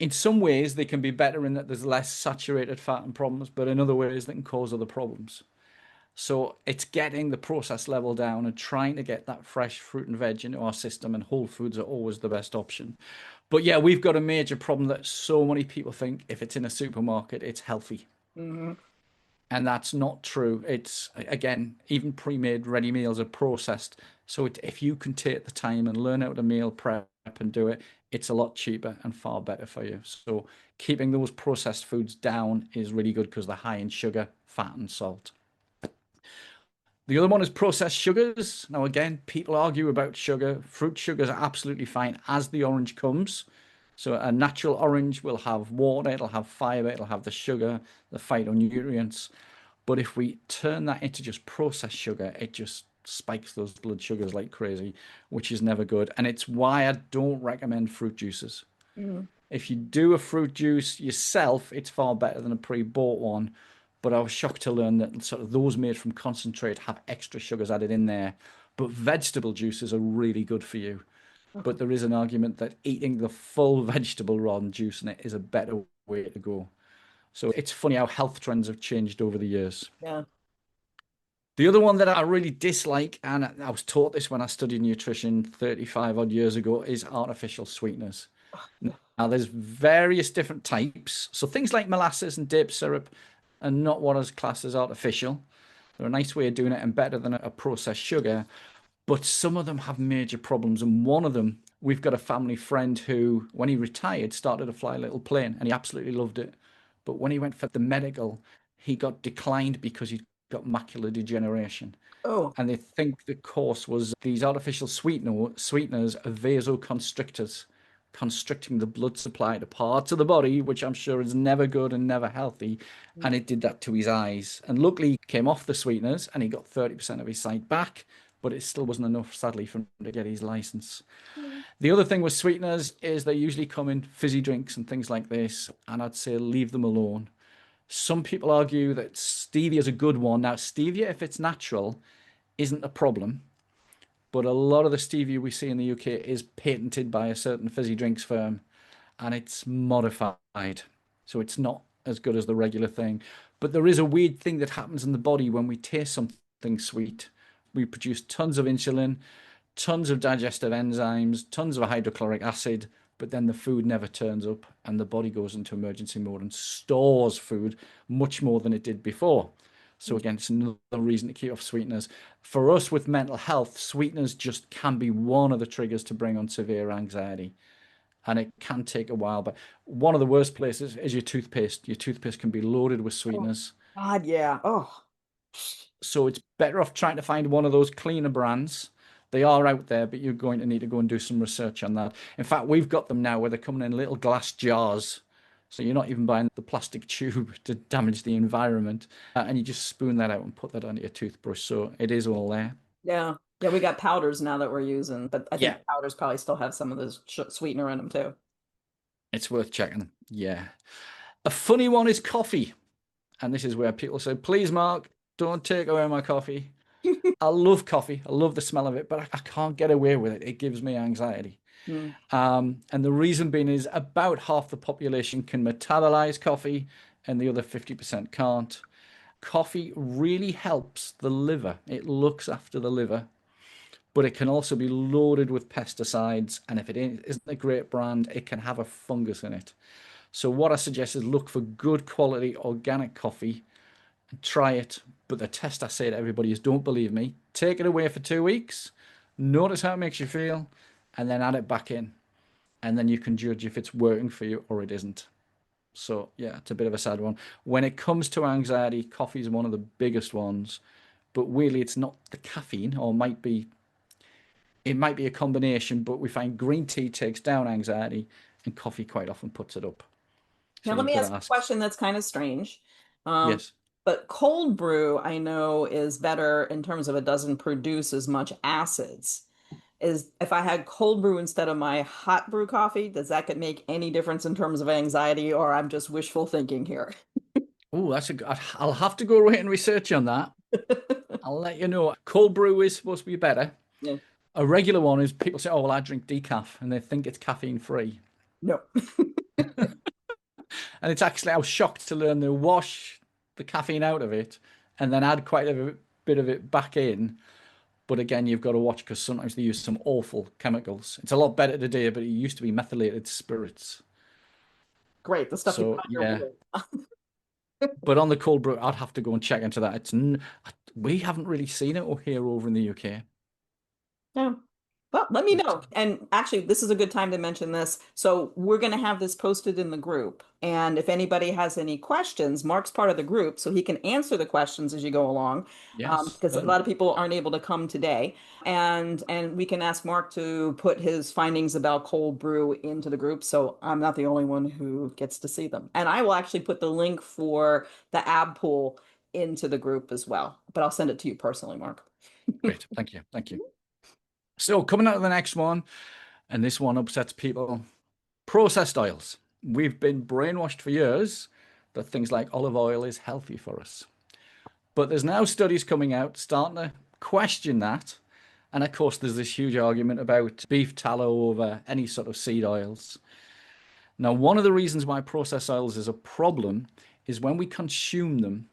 in some ways they can be better in that there's less saturated fat and problems, but in other ways they can cause other problems. So it's getting the process level down and trying to get that fresh fruit and veg into our system, and whole foods are always the best option. But yeah, we've got a major problem that so many people think if it's in a supermarket, it's healthy. Hmm. And that's not true. It's, again, even pre-made ready meals are processed. So if you can take the time and learn how to meal prep and do it, it's a lot cheaper and far better for you. So keeping those processed foods down is really good because they're high in sugar, fat, and salt. The other one is processed sugars. Now, again, people argue about sugar. Fruit sugars are absolutely fine as the orange comes. So a natural orange will have water, it'll have fiber, it'll have the sugar, the phytonutrients. But if we turn that into just processed sugar, it just spikes those blood sugars like crazy, which is never good. And it's why I don't recommend fruit juices. Hmm. If you do a fruit juice yourself, it's far better than a pre-bought one. But I was shocked to learn that sort of those made from concentrate have extra sugars added in there. But vegetable juices are really good for you. But there is an argument that eating the full vegetable rather than juicing it is a better way to go. So it's funny how health trends have changed over the years. Yeah. The other one that I really dislike, and I was taught this when I studied nutrition 35 odd years ago, is artificial sweeteners. Yeah. Now, there's various different types. So things like molasses and date syrup are not what is classed as artificial. They're a nice way of doing it and better than a processed sugar. But some of them have major problems. And one of them, we've got a family friend who, when he retired, started to fly a little plane and he absolutely loved it. But when he went for the medical, he got declined because he got macular degeneration. Oh. And they think the cause was these artificial sweeteners are vasoconstrictors, constricting the blood supply to parts of the body, which I'm sure is never good and never healthy. And it did that to his eyes. And luckily, he came off the sweeteners and he got 30% of his sight back, but it still wasn't enough, sadly, for him to get his license. Mm. The other thing with sweeteners is they usually come in fizzy drinks and things like this, and I'd say leave them alone. Some people argue that stevia is a good one. Now, stevia, if it's natural, isn't a problem, but a lot of the stevia we see in the UK is patented by a certain fizzy drinks firm and it's modified. So it's not as good as the regular thing. But there is a weird thing that happens in the body when we taste something sweet. We produce tons of insulin, tons of digestive enzymes, tons of hydrochloric acid, but then the food never turns up and the body goes into emergency mode and stores food much more than it did before. So again, it's another reason to keep off sweeteners. For us with mental health, sweeteners just can be one of the triggers to bring on severe anxiety. And it can take a while, but one of the worst places is your toothpaste. Your toothpaste can be loaded with Oh, sweeteners. God, yeah. Oh. So it's better off trying to find one of those cleaner brands. They are out there, but you're going to need to go and do some research on that. In fact, we've got them now where they're coming in little glass jars. So you're not even buying the plastic tube to damage the environment. And you just spoon that out and put that onto your toothbrush. So it is all there. Yeah. Yeah, we got powders now that we're using, but I think Yeah, the powders probably still have some of this sweetener in them too. it's worth checking. Yeah. A funny one is coffee. And this is where people say, please, Mark, don't take away my coffee. I love coffee. I love the smell of it, but I can't get away with it. It gives me anxiety. Mm. And the reason being is about half the population can metabolize coffee and the other 50% can't. Coffee really helps the liver. It looks after the liver, but it can also be loaded with pesticides. And if it isn't a great brand, it can have a fungus in it. So what I suggest is look for good quality organic coffee and try it. But the test I say to everybody is don't believe me. Take it away for 2 weeks. Notice how it makes you feel and then add it back in. And then you can judge if it's working for you or it isn't. So yeah, it's a bit of a sad one. When it comes to anxiety, coffee is one of the biggest ones. But really, it's not the caffeine, or it might be a combination. But we find green tea takes down anxiety, and coffee quite often puts it up. So Now, let you've me got to ask a ask. question that's kind of strange. Um, Yes. but cold brew, I know, is better in terms of it doesn't produce as much acids. Is if I had cold brew instead of my hot brew coffee, does that could make any difference in terms of anxiety, or I'm just wishful thinking here? Oh, that's a good. I'll have to go away and research on that. I'll let you know. Cold brew is supposed to be better. Yeah. A regular one is people say, "Oh, well, I drink decaf," and they think it's caffeine free. No. And it's actually, I was shocked to learn they wash the caffeine out of it and then add quite a bit of it back in. But again, you've got to watch because sometimes they use some awful chemicals. It's a lot better today, but it used to be methylated spirits. Great, the stuff you put So on your yeah, wood. but on the cold brew, I'd have to go and check into that. We haven't really seen it or here over in the UK, Yeah. Well, let me but know. And actually, this is a good time to mention this. So, we're going to have this posted in the group. And if anybody has any questions, Mark's part of the group, so he can answer the questions as you go along. yes, Because a lot certainly. of people aren't able to come today. And we can ask Mark to put his findings about cold brew into the group. So, I'm not the only one who gets to see them. And I will actually put the link for the ab pool into the group as well. But I'll send it to you personally, Mark. Great. Thank you. Thank you. So coming out of the next one, and this one upsets people. Processed oils. We've been brainwashed for years that things like olive oil is healthy for us. But there's now studies coming out starting to question that. And of course, there's this huge argument about beef tallow over any sort of seed oils. Now, one of the reasons why processed oils is a problem is when we consume them,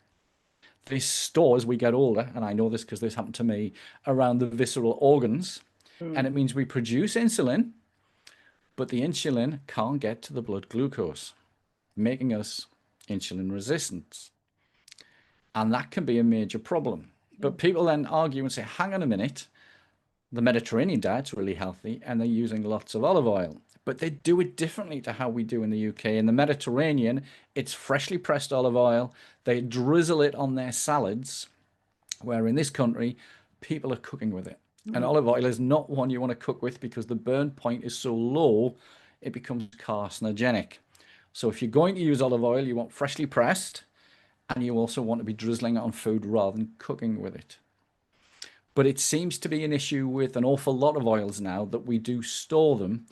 they store as we get older, and I know this because this happened to me, around the visceral organs. And Mm. it means we produce insulin, but the insulin can't get to the blood glucose, making us insulin resistant. And that can be a major problem. But people then argue and say, hang on a minute, the Mediterranean diet's really healthy and they're using lots of olive oil. But they do it differently to how we do in the UK. In the Mediterranean, it's freshly pressed olive oil. They drizzle it on their salads, where in this country, people are cooking with it. And Mm. olive oil is not one you want to cook with because the burn point is so low, it becomes carcinogenic. So if you're going to use olive oil, you want freshly pressed, and you also want to be drizzling it on food rather than cooking with it. But it seems to be an issue with an awful lot of oils now that we do store them,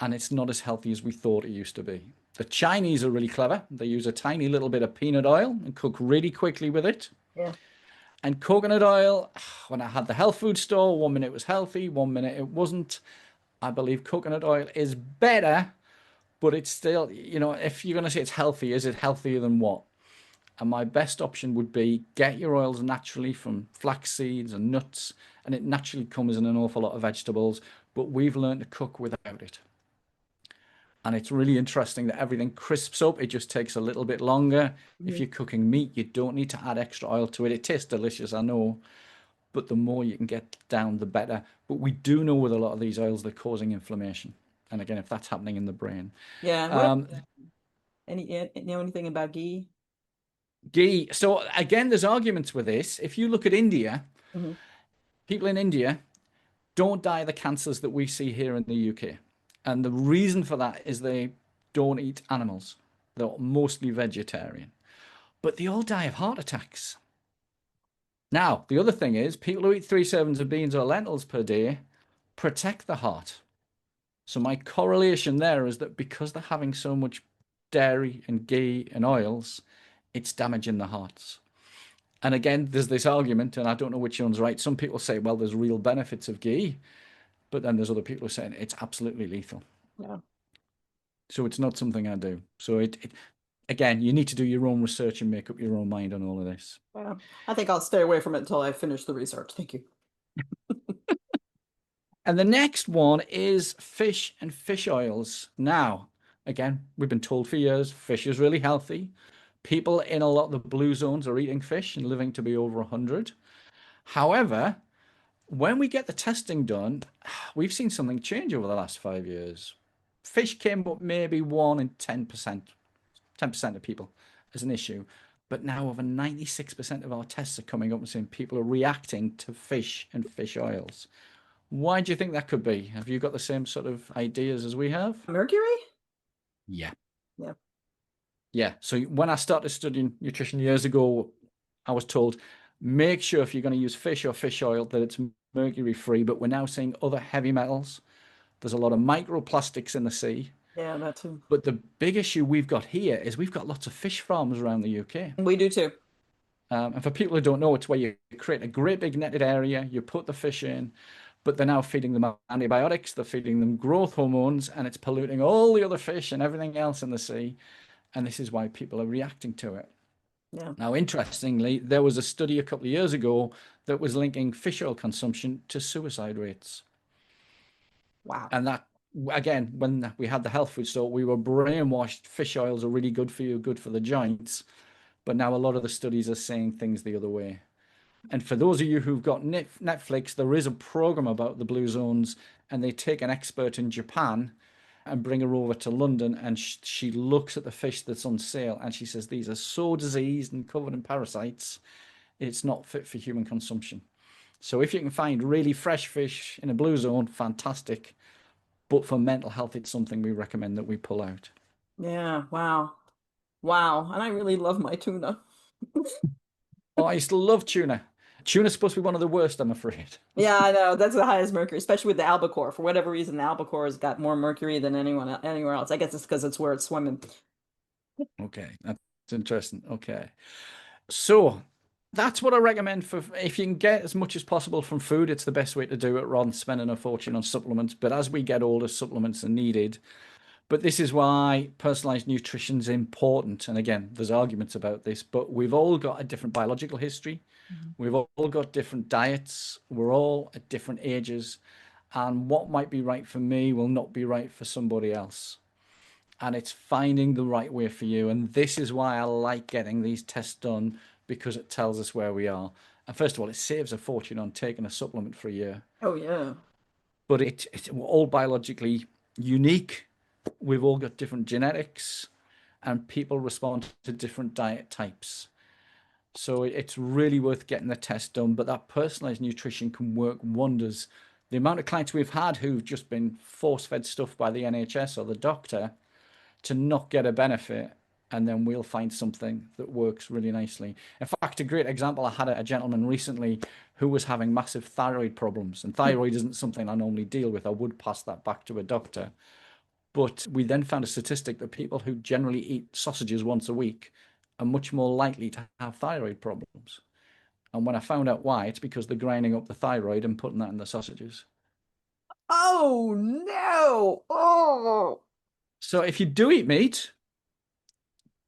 and it's not as healthy as we thought it used to be. The Chinese are really clever. They use a tiny little bit of peanut oil and cook really quickly with it. Yeah. And coconut oil, when I had the health food store, 1 minute it was healthy, 1 minute it wasn't. I believe coconut oil is better, but it's still, if you're going to say it's healthy, is it healthier than what? And my best option would be get your oils naturally from flax seeds and nuts, and it naturally comes in an awful lot of vegetables, but we've learned to cook without it. And it's really interesting that everything crisps up. It just takes a little bit longer. If Mhm. you're cooking meat, you don't need to add extra oil to it. It tastes delicious, I know, but the more you can get down, the better. But we do know with a lot of these oils, they're causing inflammation. And again, if that's happening in the brain. Yeah. What Um, know anything about ghee? Ghee. So again, there's arguments with this. If you look at India, Hmm. people in India don't die of the cancers that we see here in the UK. And the reason for that is they don't eat animals. They're mostly vegetarian. But they all die of heart attacks. Now, the other thing is people who eat 3 servings of beans or lentils per day protect the heart. So my correlation there is that because they're having so much dairy and ghee and oils, it's damaging the hearts. And again, there's this argument, and I don't know which one's right. Some people say, well, there's real benefits of ghee, but then there's other people who are saying it's absolutely lethal. Yeah. So it's not something I do. So again, you need to do your own research and make up your own mind on all of this. Yeah. I think I'll stay away from it until I finish the research. Thank you. And the next one is fish and fish oils. Now, again, we've been told for years fish is really healthy. People in a lot of the blue zones are eating fish and living to be over 100. However, when we get the testing done, we've seen something change over the last 5 years. Fish came up maybe 1 in 10% of people as an issue. But now over 96% of our tests are coming up and saying people are reacting to fish and fish oils. Why do you think that could be? Have you got the same sort of ideas as we have? Mercury? Yeah. Yeah. Yeah. So when I started studying nutrition years ago, I was told make sure if you're going to use fish or fish oil that it's mercury free. But we're now seeing other heavy metals. There's a lot of microplastics in the sea. Yeah, that too. But the big issue we've got here is we've got lots of fish farms around the UK. We do too. And for people who don't know, it's where you create a great big netted area, you put the fish in, but they're now feeding them antibiotics, they're feeding them growth hormones, and it's polluting all the other fish and everything else in the sea. And this is why people are reacting to it. Yeah. Now, interestingly, there was a study a couple of years ago that was linking fish oil consumption to suicide rates. Wow. And that, again, when we had the health food store, we were brainwashed fish oils are really good for you, good for the joints. But now a lot of the studies are saying things the other way. And for those of you who've got Netflix, there is a program about the blue zones, and they take an expert in Japan and bring her over to London, and she looks at the fish that's on sale, and she says these are so diseased and covered in parasites, it's not fit for human consumption. So if you can find really fresh fish in a blue zone, fantastic. But for mental health, it's something we recommend that we pull out. Yeah. Wow. Wow. And I really love my tuna. Oh, I used to love tuna. Tuna's supposed to be one of the worst, I'm afraid. Yeah, I know. That's the highest mercury, especially with the albacore. For whatever reason, the albacore has got more mercury than anywhere else. I guess it's because it's where it's swimming. Okay, that's interesting. Okay. So that's what I recommend for if you can get as much as possible from food, it's the best way to do it rather than spending a fortune on supplements. But as we get older, supplements are needed. But this is why personalized nutrition is important. And again, there's arguments about this, but we've all got a different biological history. Mhm. We've all got different diets. We're all at different ages. And what might be right for me will not be right for somebody else. And it's finding the right way for you. And this is why I like getting these tests done because it tells us where we are. And first of all, it saves a fortune on taking a supplement for a year. Oh, yeah. But we're all biologically unique. We've all got different genetics, and people respond to different diet types. So it's really worth getting the test done. But that personalized nutrition can work wonders. The amount of clients we've had who've just been force-fed stuff by the NHS or the doctor to not get a benefit, and then we'll find something that works really nicely. In fact, a great example, I had a gentleman recently who was having massive thyroid problems, and thyroid isn't something I normally deal with. I would pass that back to a doctor. But we then found a statistic that people who generally eat sausages once a week are much more likely to have thyroid problems. And when I found out why, it's because they're grinding up the thyroid and putting that in the sausages. Oh, no. Oh, So if you do eat meat,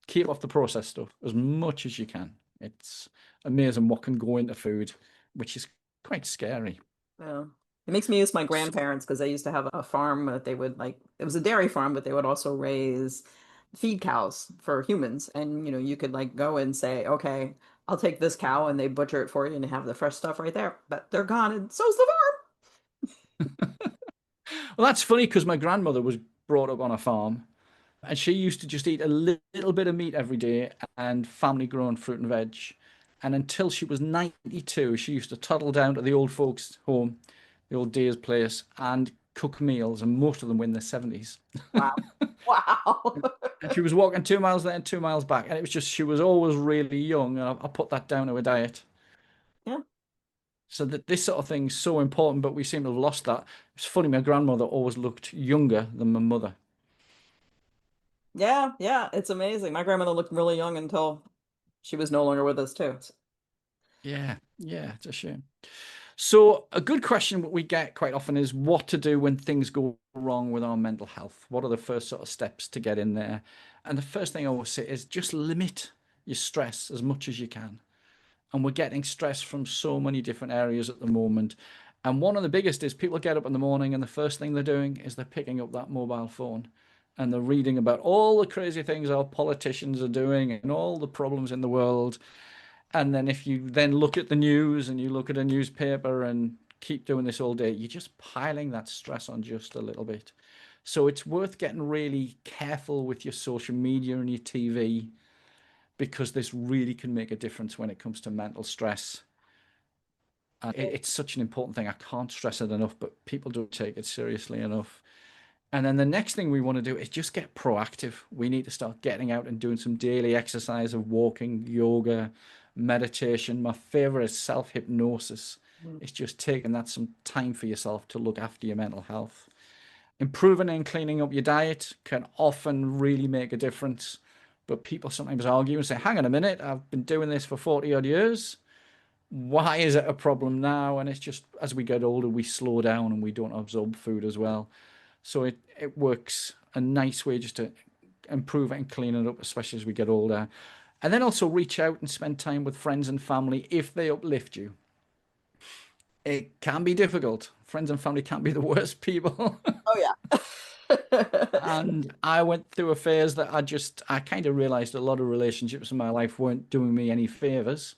keep off the processed stuff as much as you can. It's amazing what can go into food, which is quite scary. yeah. It makes me miss my grandparents because they used to have a farm that they would like, it was a dairy farm, but they would also raise feed cows for humans. And, you could like go and say, okay, I'll take this cow and they butcher it for you and have the fresh stuff right there. But they're gone and so's the Well, that's funny because my grandmother was brought up on a farm and she used to just eat a little bit of meat every day and family grown fruit and veg. And until she was 92, she used to toddle down to the old folks' home, the old Deer's place, and cook meals, and most of them were in their 70s. farm. Wow. Wow. And she was walking 2 miles there and 2 miles back. And it was just, she was always really young. And I put that down to her diet. Yeah. So that this sort of thing's so important, but we seem to have lost that. It's funny, my grandmother always looked younger than my mother. Yeah. Yeah. It's amazing. My grandmother looked really young until she was no longer with us too. Yeah, yeah, it's a shame. So, a good question what we get quite often is what to do when things go wrong with our mental health. What are the first sort of steps to get in there? And the first thing I always say is just limit your stress as much as you can. And we're getting stress from so many different areas at the moment. And one of the biggest is people get up in the morning and the first thing they're doing is they're picking up that mobile phone and they're reading about all the crazy things our politicians are doing and all the problems in the world. And then if you then look at the news and you look at a newspaper and keep doing this all day, you're just piling that stress on just a little bit. So it's worth getting really careful with your social media and your TV because this really can make a difference when it comes to mental stress. And it's such an important thing. I can't stress it enough, but people don't take it seriously enough. And then the next thing we want to do is just get proactive. We need to start getting out and doing some daily exercise of walking, yoga, meditation. My favorite is self-hypnosis. Mm. It's just taking that some time for yourself to look after your mental health. Improving and cleaning up your diet can often really make a difference. But people sometimes argue and say, hang on a minute, I've been doing this for 40 odd years. Why is it a problem now? And it's just as we get older, we slow down and we don't absorb food as well. So it works a nice way just to improve it and clean it up, especially as we get older. And then also reach out and spend time with friends and family if they uplift you. It can be difficult. Friends and family can be the worst people. Oh yeah. And I went through a phase that I kind of realized a lot of relationships in my life weren't doing me any favors.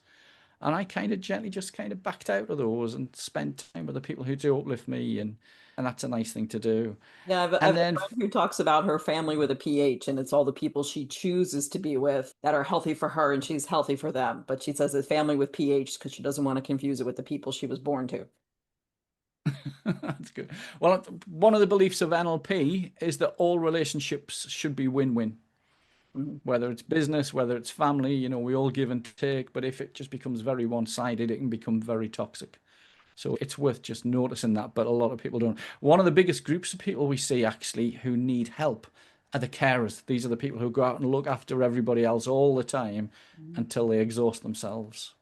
And I kind of gently just kind of backed out of those and spent time with the people who do uplift me. And that's a nice thing to do. Yeah, I've And a then friend who talks about her family with a PH, and it's all the people she chooses to be with that are healthy for her, and she's healthy for them. But she says it's family with PH because she doesn't want to confuse it with the people she was born to. that's good. Well, one of the beliefs of NLP is that all relationships should be win-win, Mhm. whether it's business, whether it's family, we all give and take. But if it just becomes very one-sided, it can become very toxic. So it's worth just noticing that, but a lot of people don't. One of the biggest groups of people we see actually who need help are the carers. These are the people who go out and look after everybody else all the time Mhm. until they exhaust themselves.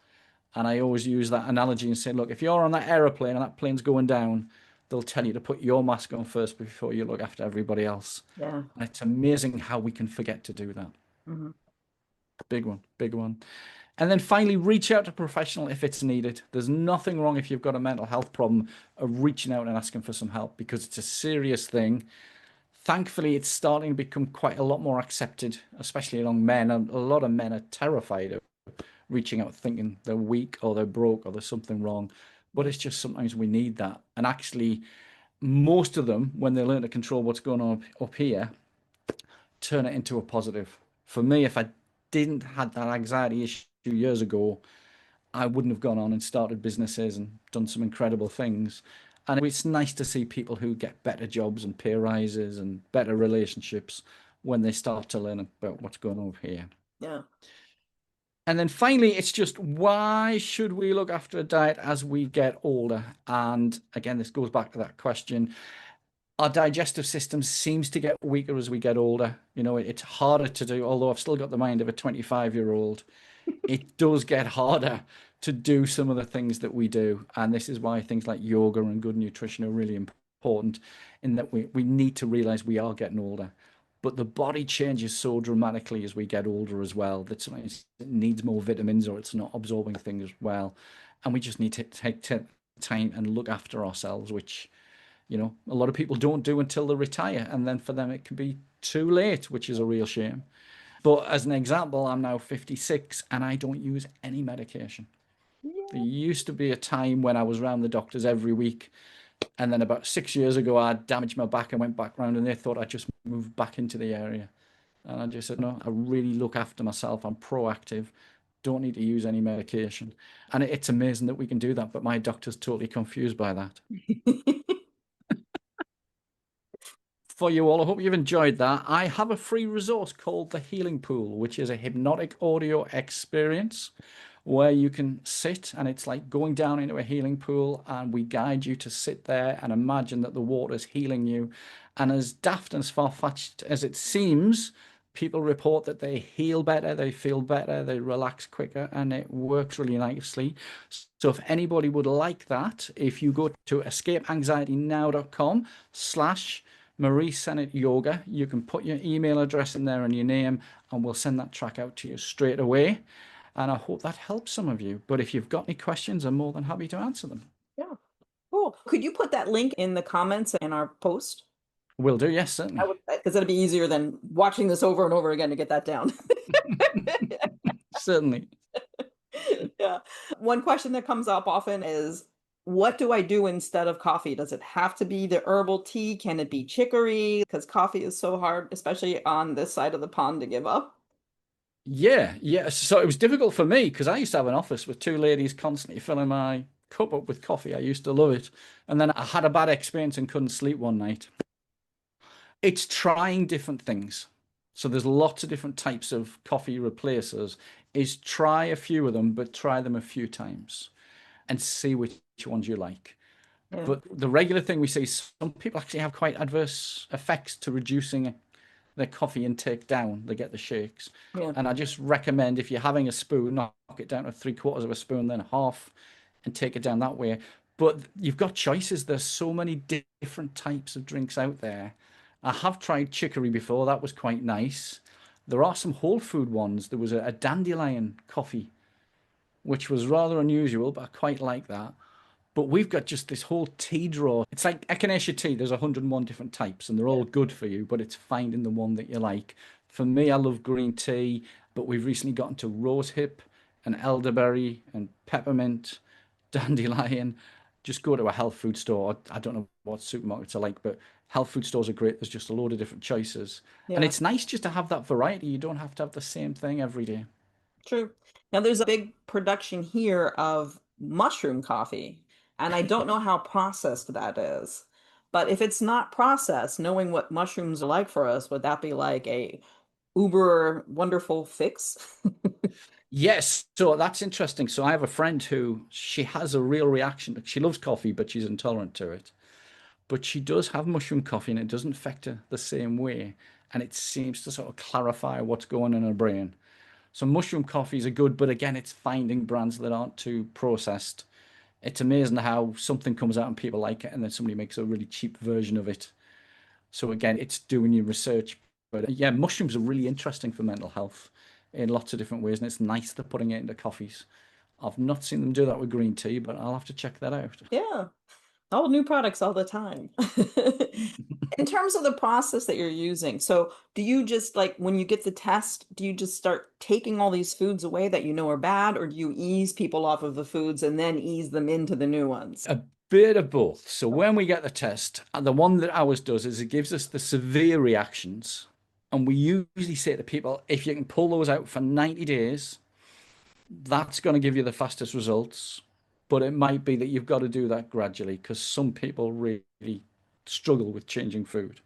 And I always use that analogy and say, look, if you're on that aeroplane and that plane's going down, they'll tell you to put your mask on first before you look after everybody else. Yeah. And it's amazing how we can forget to do that. Mhm. Big one, big one. And then finally, reach out to a professional if it's needed. There's nothing wrong if you've got a mental health problem of reaching out and asking for some help because it's a serious thing. Thankfully, it's starting to become quite a lot more accepted, especially among men. And a lot of men are terrified of reaching out thinking they're weak or they're broke or there's something wrong. But Yeah. it's just sometimes we need that. And actually, most of them, when they learn to control what's going on up here, turn it into a positive. For me, if I didn't had that anxiety issue years ago, I wouldn't have gone on and started businesses and done some incredible things. And it's nice to see people who get better jobs and pay rises and better relationships when they start to learn about what's going on over here. Yeah. And then finally, it's just why should we look after a diet as we get older? And again, this goes back to that question. Our digestive system seems to get weaker as we get older. It's harder to do, although I've still got the mind of a 25-year-old. It does get harder to do some of the things that we do. And this is why things like yoga and good nutrition are really important in that we need to realize we are getting older. But the body changes so dramatically as we get older as well that sometimes it needs more vitamins or it's not absorbing things well. And we just need to take time and look after ourselves, which, a lot of people don't do until they retire. And then for them, it can be too late, which is a real shame. But as an example, I'm now 56 and I don't use any medication. There Yeah. used to be a time when I was around the doctors every week. And then about 6 years ago, I damaged my back and went back round and they thought I just moved back into the area. And I just said, no, I really look after myself. I'm proactive. Don't need to use any medication. And it's amazing that we can do that. But my doctor's totally confused by that. For you all, I hope you've enjoyed that. I have a free resource called the Healing Pool, which is a hypnotic audio experience where you can sit and it's like going down into a healing pool and we guide you to sit there and imagine that the water is healing you. And as daft and as far-fetched as it seems, People report that they heal better, they feel better, they relax quicker, and it works really nicely. So if anybody would like that, if you go to escapeanxietynow.com/ Marie Sennett Yoga, you can put your email address in there and your name, and we'll send that track out to you straight away. And I hope that helps some of you. But if you've got any questions, I'm more than happy to answer them. Yeah. Cool. Could you put that link in the comments in our post? Will do, yes, I certainly. would, because it'd be easier than watching this over and over again to get that down. Certainly. Yeah. One question that comes up often is, what do I do instead of coffee? Does it have to be the herbal tea? Can it be chicory? Because coffee is so hard, especially on this side of the pond, to give up. Yeah, yeah. So it was difficult for me because I used to have an office with two ladies constantly filling my cup up with coffee. I used to love it. And then I had a bad experience and couldn't sleep one night. It's trying different things. So there's lots of different types of coffee replacers. Is try a few of them, but try them a few times and see which ones you like. Yeah. But the regular thing we see, some people actually have quite adverse effects to reducing their coffee intake down. They get the shakes. Yeah. And I just recommend if you're having a spoon, knock it down to three-quarters of a spoon, then half, and take it down that way. But you've got choices. There's so many different types of drinks out there. I have tried chicory before. That was quite nice. There are some whole food ones. There was a dandelion coffee, which was rather unusual, but I quite like that. But we've got just this whole tea drawer. It's like echinacea tea. There's 101 different types, and they're all good for you, but it's finding the one that you like. For me, I love green tea, but we've recently gotten to rosehip and elderberry and peppermint, dandelion. Just go to a health food store. I don't know what supermarkets are like, but health food stores are great. There's just a load of different choices. And Yeah. it's nice just to have that variety. You don't have to have the same thing every day. True. Now there's a big production here of mushroom coffee, and I don't know how processed that is. But if it's not processed, knowing what mushrooms are like for us, would that be like a uber wonderful fix? Yes, so that's interesting. So I have a friend who she has a real reaction. She loves coffee, but she's intolerant to it. But she does have mushroom coffee and it doesn't affect her the same way. And it seems to sort of clarify what's going on in her brain. So mushroom coffees are good, but again, it's finding brands that aren't too processed. It's amazing how something comes out and people like it, and then somebody makes a really cheap version of it. So again, it's doing your research. But yeah, mushrooms are really interesting for mental health in lots of different ways, and it's nice they're putting it into coffees. I've not seen them do that with green tea, but I'll have to check that out. Yeah, all new products all the time. In terms of the process that you're using, so do you just like when you get the test, do you just start taking all these foods away that you know are bad, or do you ease people off of the foods and then ease them into the new ones? A bit of both. So when we get the test, the one that ours does is it gives us the severe reactions. And we usually say to people, if you can pull those out for 90 days, that's going to give you the fastest results. But it might be that you've got to do that gradually because some people really struggle with changing food.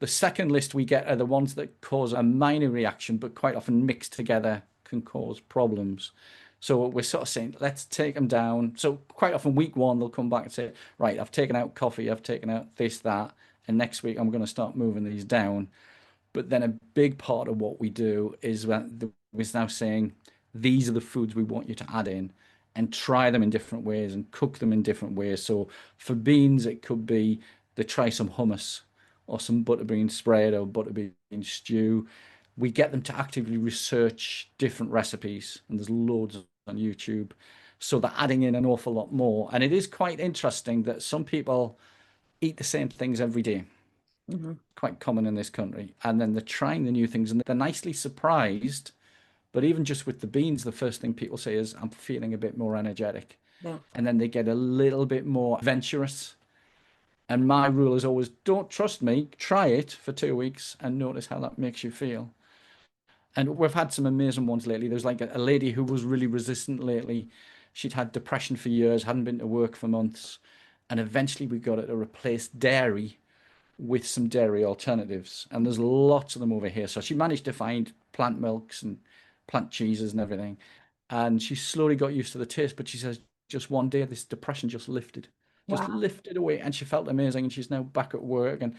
The second list we get are the ones that cause a minor reaction, but quite often mixed together can cause problems. So we're sort of saying, let's take them down. So quite often, week one, they'll come back and say, right, I've taken out coffee, I've taken out this, that, and next week I'm going to start moving these down. But then a big part of what we do is that we're now saying, these are the foods we want you to add in and try them in different ways and cook them in different ways. So for beans, it could be they try some hummus or some butter bean spread or butter bean stew. We get them to actively research different recipes, and there's loads on YouTube. So they're adding in an awful lot more. And it is quite interesting that some people eat the same things every day, Mhm. quite common in this country. And then they're trying the new things and they're nicely surprised. But even just with the beans, the first thing people say is, I'm feeling a bit more energetic. Yeah. And then they get a little bit more adventurous. And my rule is always don't trust me, try it for 2 weeks and notice how that makes you feel. And we've had some amazing ones lately. There's like a lady who was really resistant lately. She'd had depression for years, hadn't been to work for months. And eventually we got her to replace dairy with some dairy alternatives. And there's lots of them over here. So she managed to find plant milks and plant cheeses and everything. And she slowly got used to the taste. But she says just one day, this depression just Wow. lifted away. And she felt amazing. And she's now back at work. And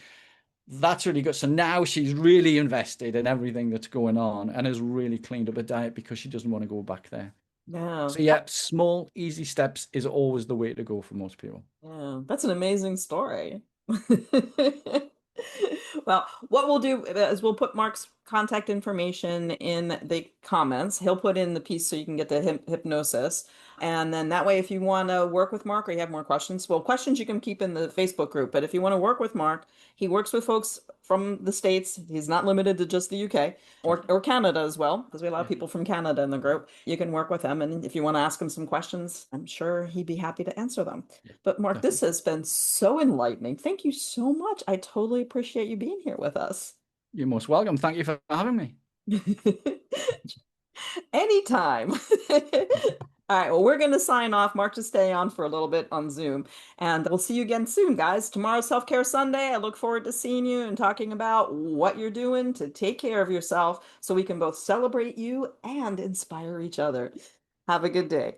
That's really good. So now she's really invested in everything that's going on and has really cleaned up her diet because she doesn't want to go back there. Yeah. So yeah, small, easy steps is always the way to go for most people. Yeah, that's an amazing story. Well, what we'll do is we'll put Mark's contact information in the comments. He'll put in the piece so you can get the hypnosis. And then that way, if you want to work with Mark or you have more questions, well, questions you can keep in the Facebook group. But if you want to work with Mark, he works with folks from the States. He's not limited to just the UK or Canada as well, because we have a lot of Yeah. people from Canada in the group. You can work with him. And if you want to ask him some questions, I'm sure he'd be happy to answer them. Yeah, But Mark, this definitely. has been so enlightening. Thank you so much. I totally appreciate you being here with us. You're most welcome. Thank you for having me. Anytime. All right, well, we're going to sign off. Mark to stay on for a little bit on Zoom. And we'll see you again soon, guys. Tomorrow's Self-Care Sunday. I look forward to seeing you and talking about what you're doing to take care of yourself so we can both celebrate you and inspire each other. Have a good day.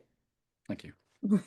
Thank you.